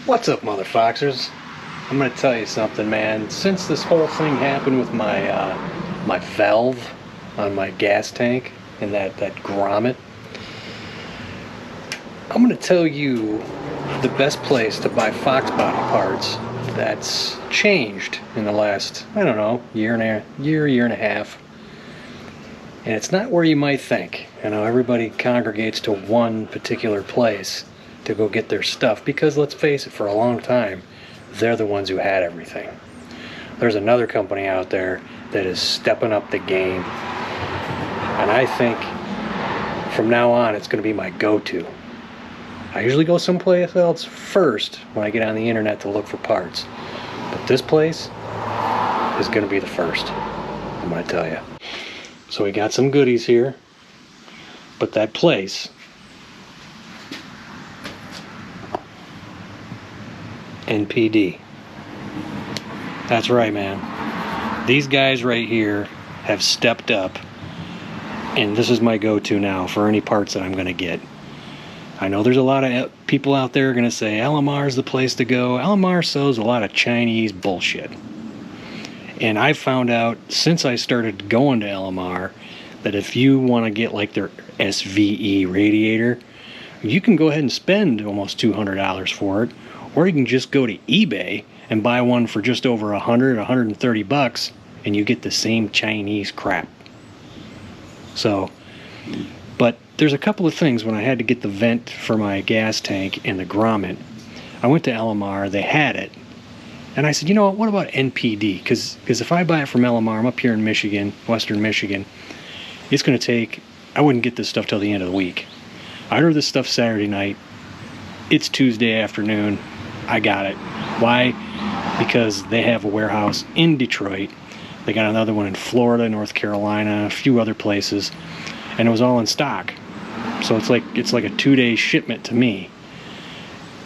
What's up, mother foxers? I'm gonna tell you something, man. Since this whole thing happened with my my valve on my gas tank and that grommet, I'm gonna tell you the best place to buy Foxbody parts that's changed in the last, I don't know, year and a half. And it's not where you might think. You know, everybody congregates to one particular place to go get their stuff because, let's face it, for a long time they're the ones who had everything. There's another company out there that is stepping up the game, and I think from now on it's going to be my go-to. I usually go someplace else first when I get on the internet to look for parts, but this place is going to be the first, I'm going to tell you. So we got some goodies here, but that place, NPD. That's right, man. These guys right here have stepped up, and this is my go-to now for any parts that I'm going to get. I know there's a lot of people out there going to say LMR is the place to go. LMR sells a lot of Chinese bullshit. And I found out since I started going to LMR that if you want to get like their SVE radiator, you can go ahead and spend almost $200 for it. Or you can just go to eBay and buy one for just over $130, and you get the same Chinese crap. So, but there's a couple of things when I had to get the vent for my gas tank and the grommet. I went to LMR, they had it, and I said, you know what about NPD? Because if I buy it from LMR, I'm up here in Michigan, Western Michigan, it's going to take, I wouldn't get this stuff till the end of the week. I ordered this stuff Saturday night. It's Tuesday afternoon. I got it. Why? Because they have a warehouse in Detroit. They got another one in Florida, North Carolina, a few other places, and it was all in stock. So it's like a 2-day shipment to me.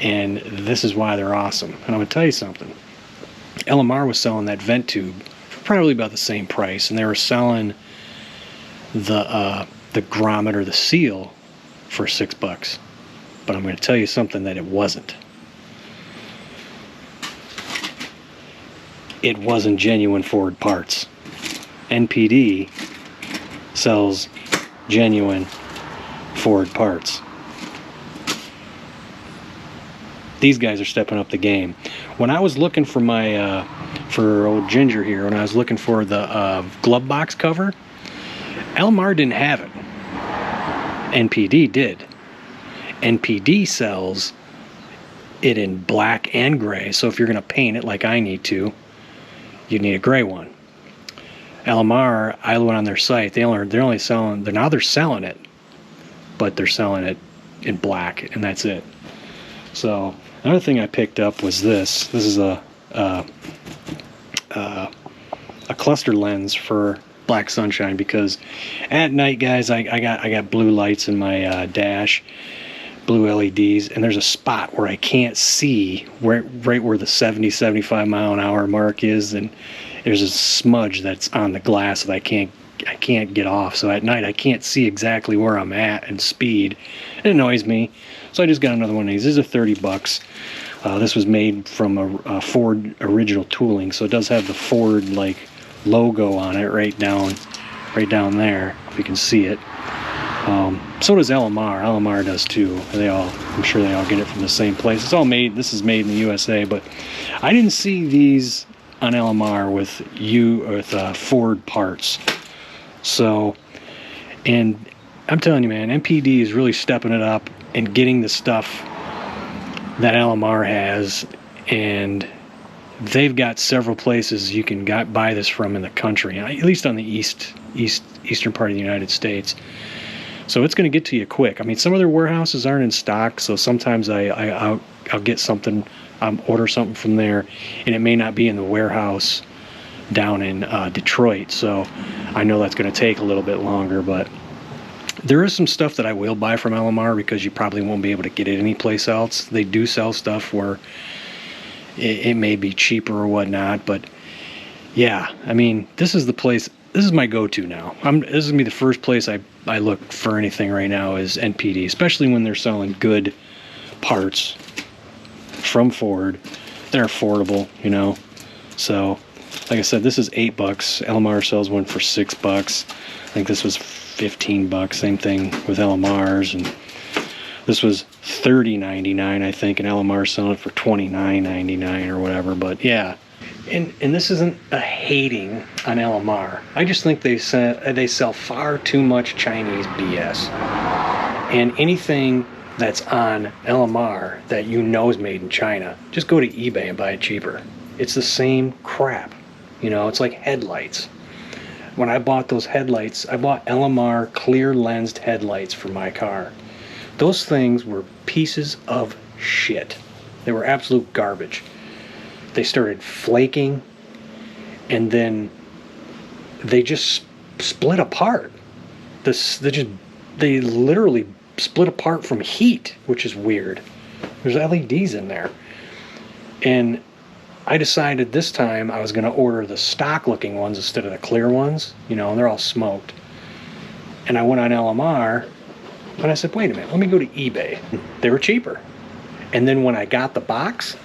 And this is why they're awesome. And I'm gonna tell you something. LMR was selling that vent tube for probably about the same price, and they were selling the grommet or the seal for $6. But I'm going to tell you something that it wasn't. It wasn't genuine Ford parts. NPD sells genuine Ford parts. These guys are stepping up the game. When I was looking for my, for old Ginger here, when I was looking for the glove box cover, LMR didn't have it. NPD did. NPD sells it in black and gray, so if you're going to paint it like I need to, you need a gray one. LMR, I went on their site, they're selling it, but they're selling it in black, and that's it. So another thing I picked up was this. This is a cluster lens for black sunshine, because at night, guys, I got blue lights in my dash, blue LEDs, and there's a spot where I can't see right where the 70-75 mile an hour mark is, and there's a smudge that's on the glass that I can't get off. So at night I can't see exactly where I'm at and speed. It annoys me. So I just got another one of these. This is $30. This was made from a Ford original tooling, so it does have the Ford like logo on it right down there, if you can see it. So does LMR. LMR does too. I'm sure they all get it from the same place. It's all made. This is made in the USA, but I didn't see these on LMR with Ford parts. So, and I'm telling you, man, NPD is really stepping it up and getting the stuff that LMR has, and they've got several places you can buy this from in the country, at least on the eastern part of the United States. So it's going to get to you quick. I mean, some of their warehouses aren't in stock, so sometimes I'll get something, order something from there, and it may not be in the warehouse down in Detroit. So I know that's going to take a little bit longer, but there is some stuff that I will buy from LMR because you probably won't be able to get it anyplace else. They do sell stuff where it may be cheaper or whatnot, but yeah, I mean, this is the place this is my go-to now. This is gonna be the first place I look for anything right now is NPD, especially when they're selling good parts from Ford. They're affordable, you know. So, like I said, this is $8. LMR sells one for $6. I think this was $15. Same thing with LMRs, and this was $30.99, I think, and LMR selling it for $29.99 or whatever. But yeah, and this isn't a hating on LMR. I just think they sell far too much Chinese BS, and anything that's on LMR that you know is made in China, just go to eBay and buy it cheaper. It's the same crap, you know. It's like headlights. When I bought those headlights, I bought LMR clear lensed headlights for my car. Those things were pieces of shit. They were absolute garbage. They started flaking, and then they just split apart. They literally split apart from heat, which is weird. There's LEDs in there. And I decided this time I was going to order the stock looking ones instead of the clear ones, you know, and they're all smoked. And I went on LMR, and I said, wait a minute, let me go to eBay. They were cheaper. And then when I got the box,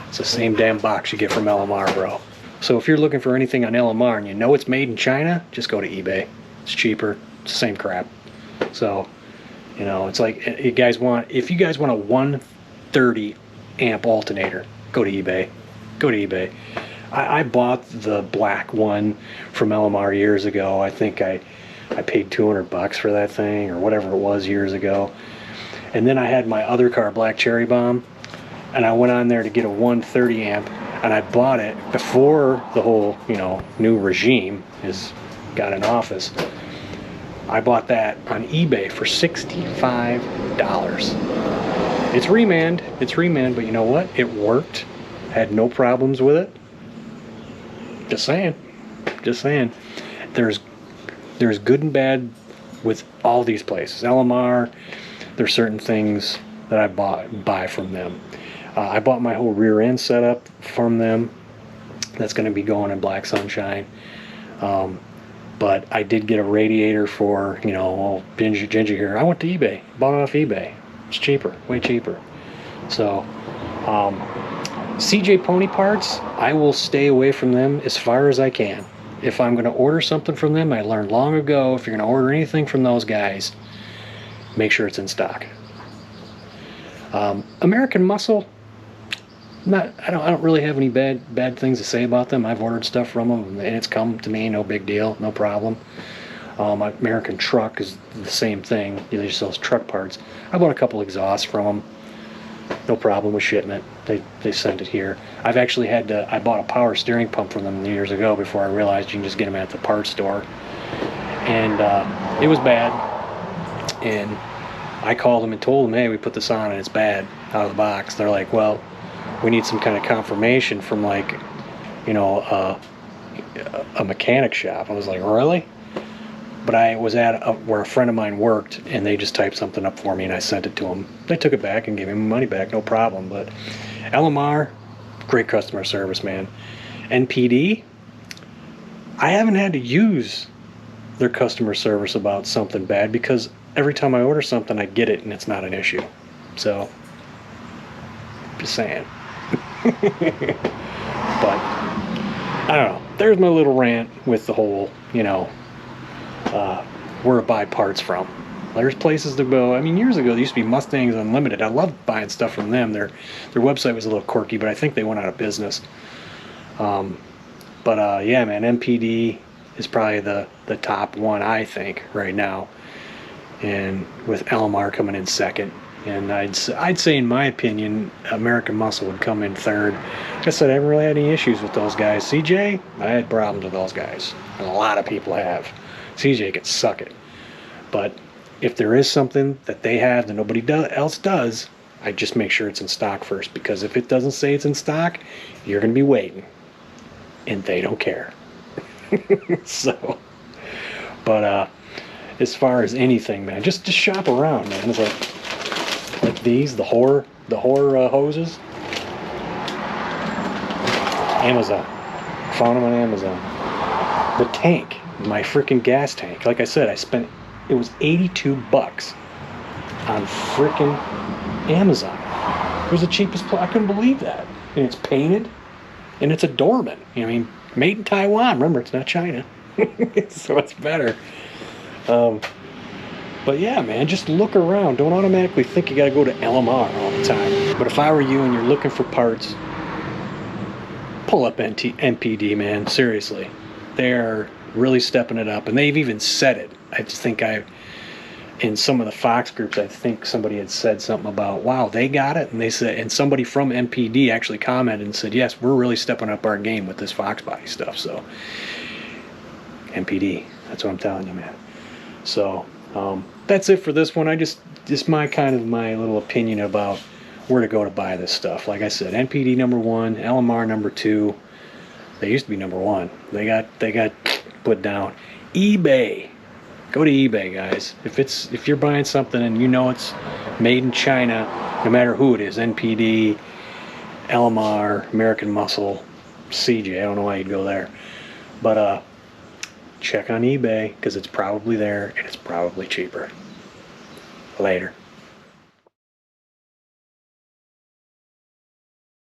it's the same damn box you get from LMR, bro. So if you're looking for anything on LMR and you know it's made in China, just go to eBay. It's cheaper. It's the same crap. So, you know, it's like if you guys want a 130 amp alternator, go to eBay. Go to eBay. I bought the black one from LMR years ago. I think I paid $200 for that thing or whatever it was years ago. And then I had my other car, Black Cherry Bomb, and I went on there to get a 130 amp, and I bought it before the whole, you know, new regime got in office. I bought that on eBay for $65. It's reman, but you know what? It worked. Had no problems with it. Just saying. There's good and bad with all these places. LMR, there's certain things that I buy from them. I bought my whole rear end setup from them. That's going to be going in Black Sunshine. But I did get a radiator for, you know, Ginger here. I went to eBay, bought it off eBay. It's cheaper, way cheaper. So, CJ Pony Parts, I will stay away from them as far as I can. If I'm going to order something from them, I learned long ago, if you're going to order anything from those guys, make sure it's in stock. American Muscle, I don't really have any bad things to say about them. I've ordered stuff from them, and it's come to me, no big deal, no problem. American Truck is the same thing. They just sell truck parts. I bought a couple exhausts from them. No problem with shipment. They sent it here. I've actually I bought a power steering pump from them years ago before I realized you can just get them at the parts store. And it was bad. And I called them and told them, hey, we put this on and it's bad out of the box. They're like, well, we need some kind of confirmation from, like, you know, a mechanic shop. I was like, really? But I was at where a friend of mine worked, and they just typed something up for me, and I sent it to them. They took it back and gave me my money back, no problem. But LMR, great customer service, man. NPD, I haven't had to use their customer service about something bad because every time I order something, I get it, and it's not an issue. So, just saying. But I don't know. There's my little rant with the whole, you know, where to buy parts from. There's places to go. I mean, years ago, there used to be Mustangs Unlimited. I loved buying stuff from them. Their website was a little quirky, but I think they went out of business. But yeah, man, NPD is probably the top one, I think, right now. And with LMR coming in second. And I'd say, in my opinion, American Muscle would come in third. Like I said, I haven't really had any issues with those guys. CJ, I had problems with those guys. And a lot of people have. CJ can suck it. But if there is something that they have that nobody else does, I just make sure it's in stock first. Because if it doesn't say it's in stock, you're going to be waiting. And they don't care. So, but as far as anything, man, just shop around, man. It's like these, the whore hoses. Amazon. Found them on Amazon. The tank. my freaking gas tank. Like I said, it was 82 bucks on freaking Amazon. It was the cheapest I couldn't believe that. And it's painted, and it's a Dorman. I mean, made in Taiwan. Remember, it's not China. So it's better. But yeah, man, just look around. Don't automatically think you got to go to LMR all the time. But if I were you and you're looking for parts, pull up NPD, man. Seriously. They're really stepping it up. And they've even said it. I just think in some of the Fox groups, I think somebody had said something about, wow, they got it. And they said, and somebody from NPD actually commented and said, yes, we're really stepping up our game with this Foxbody stuff. So, NPD, that's what I'm telling you, man. So, that's it for this one. Just my little opinion about where to go to buy this stuff. Like I said, NPD number 1, LMR number 2. They used to be number 1. They got put down. eBay. Go to eBay, guys. If you're buying something and you know it's made in China, no matter who it is, NPD, LMR, American Muscle, CJ. I don't know why you'd go there, but check on eBay because it's probably there and it's probably cheaper. Later.